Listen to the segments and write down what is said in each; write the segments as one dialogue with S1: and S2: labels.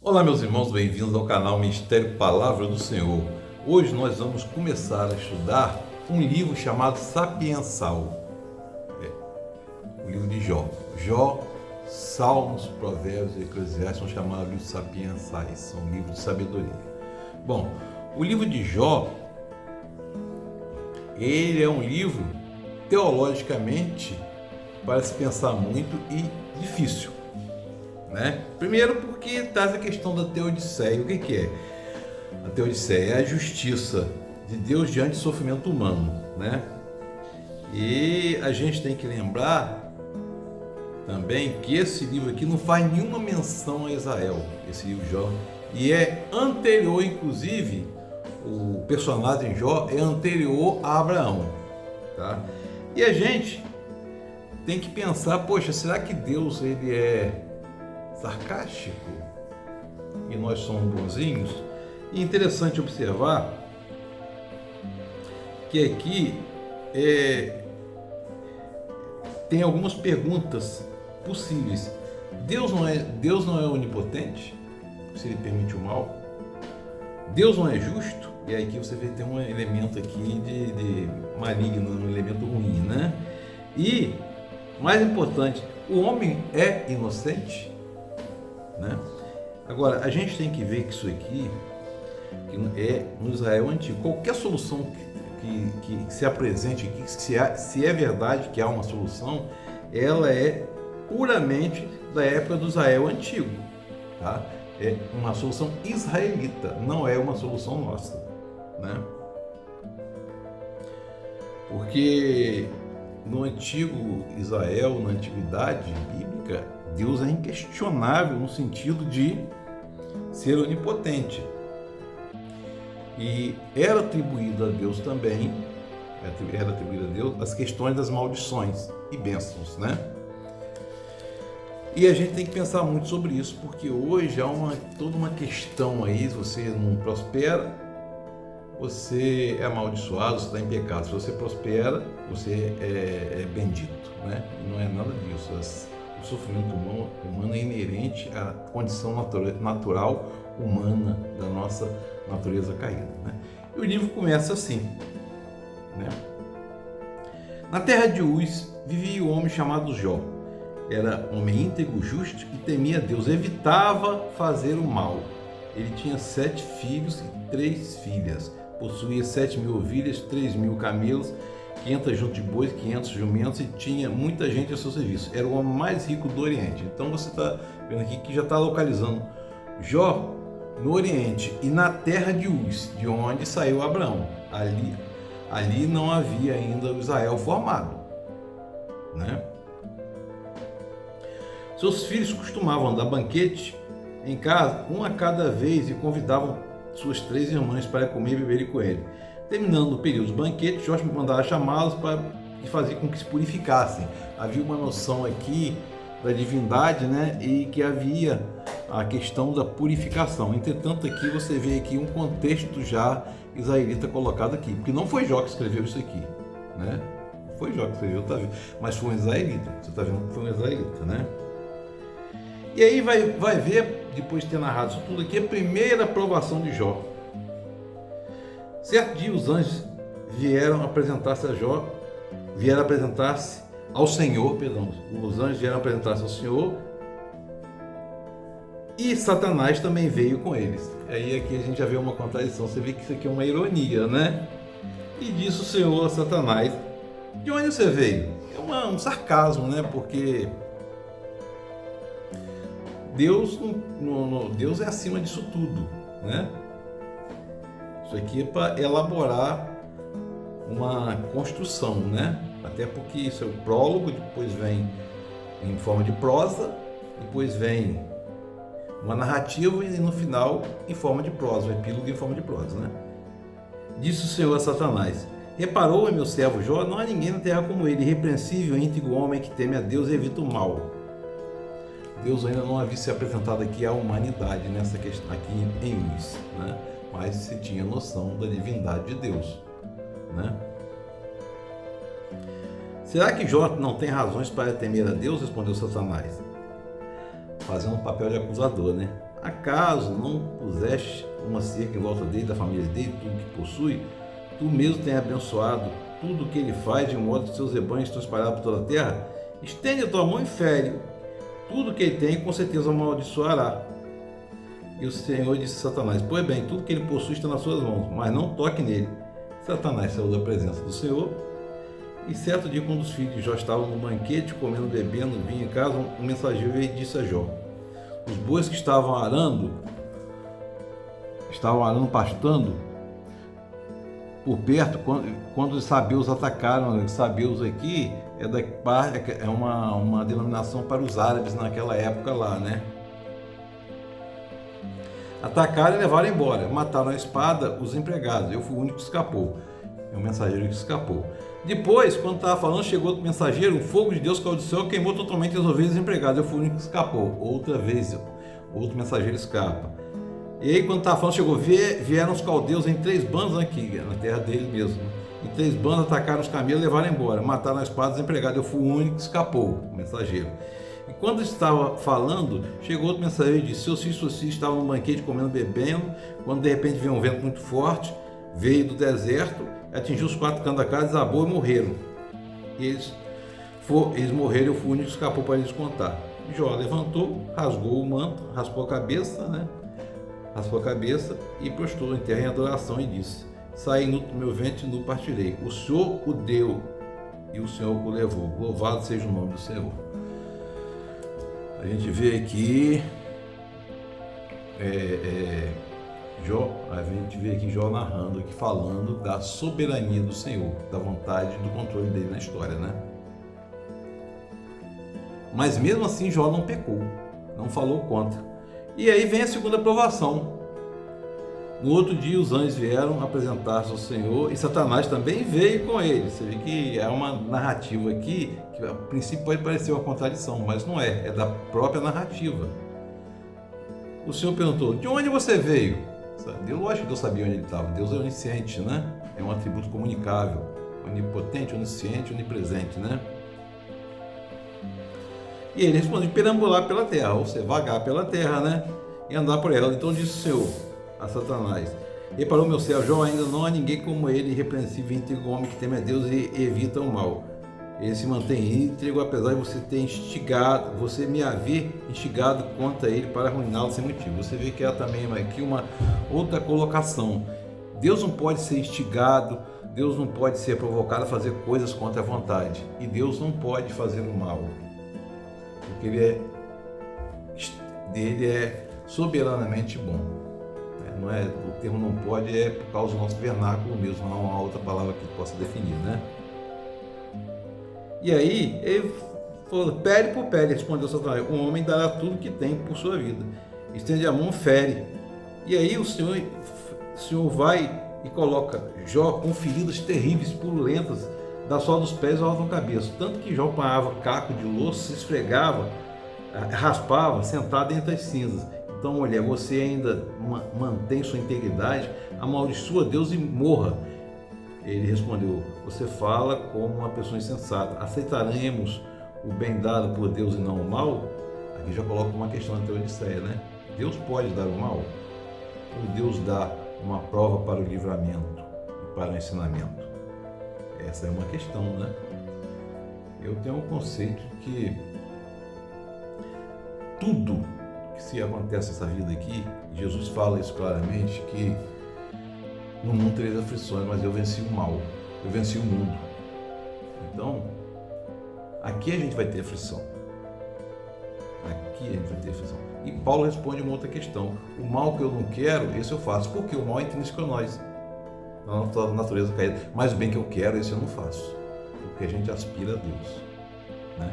S1: Olá, meus irmãos, bem-vindos ao canal Mistério Palavra do Senhor. Hoje nós vamos começar a estudar um livro chamado Sapiensal, o livro de Jó. Jó, Salmos, Provérbios e Eclesiastes são chamados de sapiensais, são livros de sabedoria. Bom, o livro de Jó, ele é um livro teologicamente para se pensar muito e difícil, né? Primeiro porque traz a questão da teodiceia. O que é? A teodiceia é a justiça de Deus diante do sofrimento humano, né? E a gente tem que lembrar também que esse livro aqui não faz nenhuma menção a Israel, esse livro de Jó, e é anterior, inclusive, o personagem Jó é anterior a Abraão, tá? E a gente tem que pensar, poxa, será que Deus ele é sarcástico e nós somos bonzinhos? E interessante observar que aqui tem algumas perguntas possíveis. Deus não é onipotente, se ele permite o mal? Deus não é justo? E aí que você vê tem um elemento aqui de maligno, um elemento ruim, né? E, mais importante, o homem é inocente? Né? Agora, a gente tem que ver que isso aqui é no Israel antigo. Qualquer solução que se apresente aqui, se é verdade que há uma solução, ela é puramente da época do Israel antigo, tá? É uma solução israelita, não é uma solução nossa, né? Porque no antigo Israel, na antiguidade bíblica, Deus é inquestionável no sentido de ser onipotente. E era atribuído a Deus também, era atribuído a Deus as questões das maldições e bênçãos, né? E a gente tem que pensar muito sobre isso, porque hoje há toda uma questão aí, se você não prospera, você é amaldiçoado, você está em pecado. Se você prospera, você é bendito, né? E não é nada disso. O sofrimento humano é inerente à condição natural humana da nossa natureza caída, né? E o livro começa assim, né? Na terra de Uz vivia um homem chamado Jó. Era homem íntegro, justo e temia Deus, evitava fazer o mal. Ele tinha 7 filhos e 3 filhas, possuía 7.000 ovelhas, 3.000 camelos, 500 juntas de bois, 500 jumentos e tinha muita gente a seu serviço. Era o homem mais rico do Oriente. Então você está vendo aqui que já está localizando Jó no Oriente e na terra de Uz, de onde saiu Abraão. Ali não havia ainda o Israel formado, né? Seus filhos costumavam dar banquete em casa, um a cada vez, e convidavam suas 3 irmãs para comer e beber com ele. Terminando o período dos banquetes, Jó mandava chamá-los e fazer com que se purificassem. Havia uma noção aqui da divindade, né? E que havia a questão da purificação. Entretanto, aqui você vê aqui um contexto já israelita colocado aqui, porque não foi Jó que escreveu isso aqui, né? Não foi Jó que escreveu, tá vendo? Mas foi um israelita. Você está vendo que foi um israelita, né? E aí vai ver, depois de ter narrado isso tudo aqui, a primeira aprovação de Jó. Certo dia os anjos vieram apresentar-se ao Senhor, os anjos vieram apresentar-se ao Senhor e Satanás também veio com eles. Aí aqui a gente já vê uma contradição, você vê que isso aqui é uma ironia, né? E disse o Senhor a Satanás: de onde você veio? É um sarcasmo, né? Porque Deus é acima disso tudo, né? Isso aqui é para elaborar uma construção, né? Até porque isso é o prólogo, depois vem em forma de prosa, depois vem uma narrativa e no final em forma de prosa, um epílogo em forma de prosa, né? Disse o Senhor a Satanás: reparou em meu servo Jó, não há ninguém na terra como ele, irrepreensível, íntegro homem que teme a Deus e evita o mal. Deus ainda não havia se apresentado aqui à humanidade nessa questão aqui em Uz, né? Mas se tinha noção da divindade de Deus, né? Será que Jó não tem razões para temer a Deus? Respondeu Satanás, fazendo um papel de acusador, né? acaso não puseste uma cerca em volta dele, da família dele, tudo que possui? Tu mesmo tem abençoado tudo o que ele faz, de modo que seus rebanhos estão espalhados por toda a terra? Estende a tua mão e fere tudo que ele tem, com certeza amaldiçoará. E o Senhor disse a Satanás: pois bem, tudo que ele possui está nas suas mãos, mas não toque nele. Satanás saiu da presença do Senhor. E certo dia, quando os filhos de Jó estavam no banquete, comendo, bebendo, vinho em casa, um mensageiro veio e disse a Jó: os bois que estavam arando, pastando por perto, quando os sabeus atacaram. Os sabeus aqui é uma denominação para os árabes naquela época lá, né? Atacaram e levaram embora, mataram a espada os empregados. Eu fui o único que escapou. É o mensageiro que escapou. Depois, quando estava falando, chegou outro mensageiro, um fogo de Deus caiu do céu, queimou totalmente as ovelhas empregadas. Eu fui o único que escapou. Outra vez, outro mensageiro escapa. E aí, quando estava falando, chegou, vieram os caldeus em 3 bandos aqui, na terra dele mesmo. Em 3 bandos, atacaram os camelos e levaram embora. Mataram a espada dos empregados. Eu fui o único que escapou, o mensageiro. E quando estava falando, chegou outro mensageiro e disse: seus filhos estavam no banquete comendo, bebendo, quando de repente veio um vento muito forte, veio do deserto, atingiu os 4 cantos da casa, desabou e morreram. Eles morreram, eu fui o único que escapou para eles contar. Jó levantou, rasgou o manto, raspou a cabeça, raspou a cabeça e prostrou em terra em adoração e disse: saí nu do meu ventre e nu partirei. O Senhor o deu e o Senhor o levou. Louvado seja o nome do Senhor. A gente vê aqui Jó narrando aqui, falando da soberania do Senhor, da vontade, do controle dele na história, né? Mas mesmo assim Jó não pecou, não falou contra. E aí vem a segunda provação. No outro dia os anjos vieram apresentar-se ao Senhor e Satanás também veio com ele. Você vê que é uma narrativa aqui que a princípio pode parecer uma contradição, mas não é, é da própria narrativa. O Senhor perguntou: de onde você veio? Lógico que Deus sabia onde ele estava. Deus é onisciente, né? É um atributo comunicável, onipotente, onisciente, onipresente, né? E ele respondeu: perambular pela terra, ou seja, vagar pela terra, né? E andar por ela. Então disse o Senhor a Satanás: reparou meu céu, Jó, ainda não há ninguém como ele, irrepreensível, íntegro, homem que teme a Deus e evita o mal. Ele se mantém íntegro, apesar de você me haver instigado contra ele para arruiná-lo sem motivo. Você vê que há também aqui uma outra colocação. Deus não pode ser instigado, Deus não pode ser provocado a fazer coisas contra a vontade. E Deus não pode fazer o mal, porque ele é soberanamente bom. Não é, o termo não pode é por causa do nosso vernáculo mesmo, não há outra palavra que possa definir, né? E aí ele falou: pele por pele, respondeu Satanás, um homem dará tudo que tem por sua vida. Estende a mão, fere. E aí o Senhor vai e coloca Jó com feridas terríveis, purulentas, da sola dos pés ao alto da cabeça. Tanto que Jó apanhava caco de louça, se esfregava, raspava, sentado entre as cinzas. Então, mulher, você ainda mantém sua integridade, amaldiçoa Deus e morra. Ele respondeu: você fala como uma pessoa insensata. Aceitaremos o bem dado por Deus e não o mal? Aqui já coloca uma questão na Teodiceia, né? Deus pode dar o mal? Ou Deus dá uma prova para o livramento e para o ensinamento? Essa é uma questão, né? Eu tenho um conceito que tudo que se acontece nessa vida aqui, Jesus fala isso claramente, que no mundo tereis aflições, mas eu venci o mal, eu venci o mundo. Então, aqui a gente vai ter aflição. Aqui a gente vai ter aflição. E Paulo responde uma outra questão: o mal que eu não quero, esse eu faço, porque o mal é intrínseco a nós, na nossa natureza caída. Mas o bem que eu quero, esse eu não faço, porque a gente aspira a Deus, né?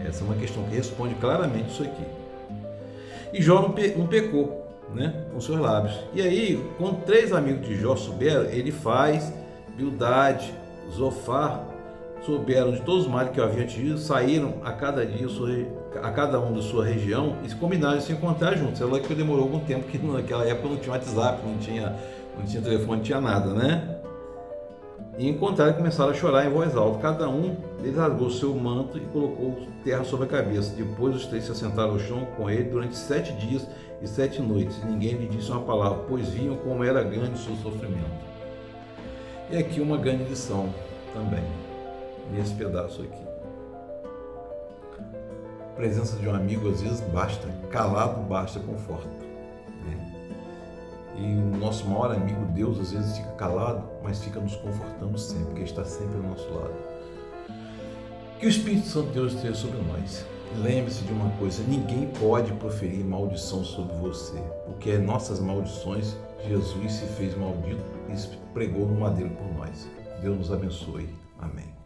S1: Essa é uma questão que responde claramente isso aqui. E Jó não pecou, né, com seus lábios. E aí, quando 3 amigos de Jó souberam, ele faz, Bildade, Zofar, souberam de todos os males que eu havia atingido, saíram a cada um da sua região e combinaram de se encontrar juntos. É lógico que demorou algum tempo, que naquela época não tinha WhatsApp, não tinha telefone, não tinha nada, né? E encontraram e começaram a chorar em voz alta. Cada um deles rasgou seu manto e colocou terra sobre a cabeça. Depois os 3 se assentaram ao chão com ele durante 7 dias e 7 noites. E ninguém lhe disse uma palavra, pois viam como era grande o seu sofrimento. E aqui uma grande lição também, nesse pedaço aqui. A presença de um amigo às vezes basta, calado basta conforto. E o nosso maior amigo, Deus, às vezes fica calado, mas fica nos confortando sempre, porque Ele está sempre ao nosso lado. Que o Espírito Santo de Deus esteja sobre nós. Lembre-se de uma coisa, ninguém pode proferir maldição sobre você, porque é nossas maldições, Jesus se fez maldito e pregou no madeiro por nós. Deus nos abençoe. Amém.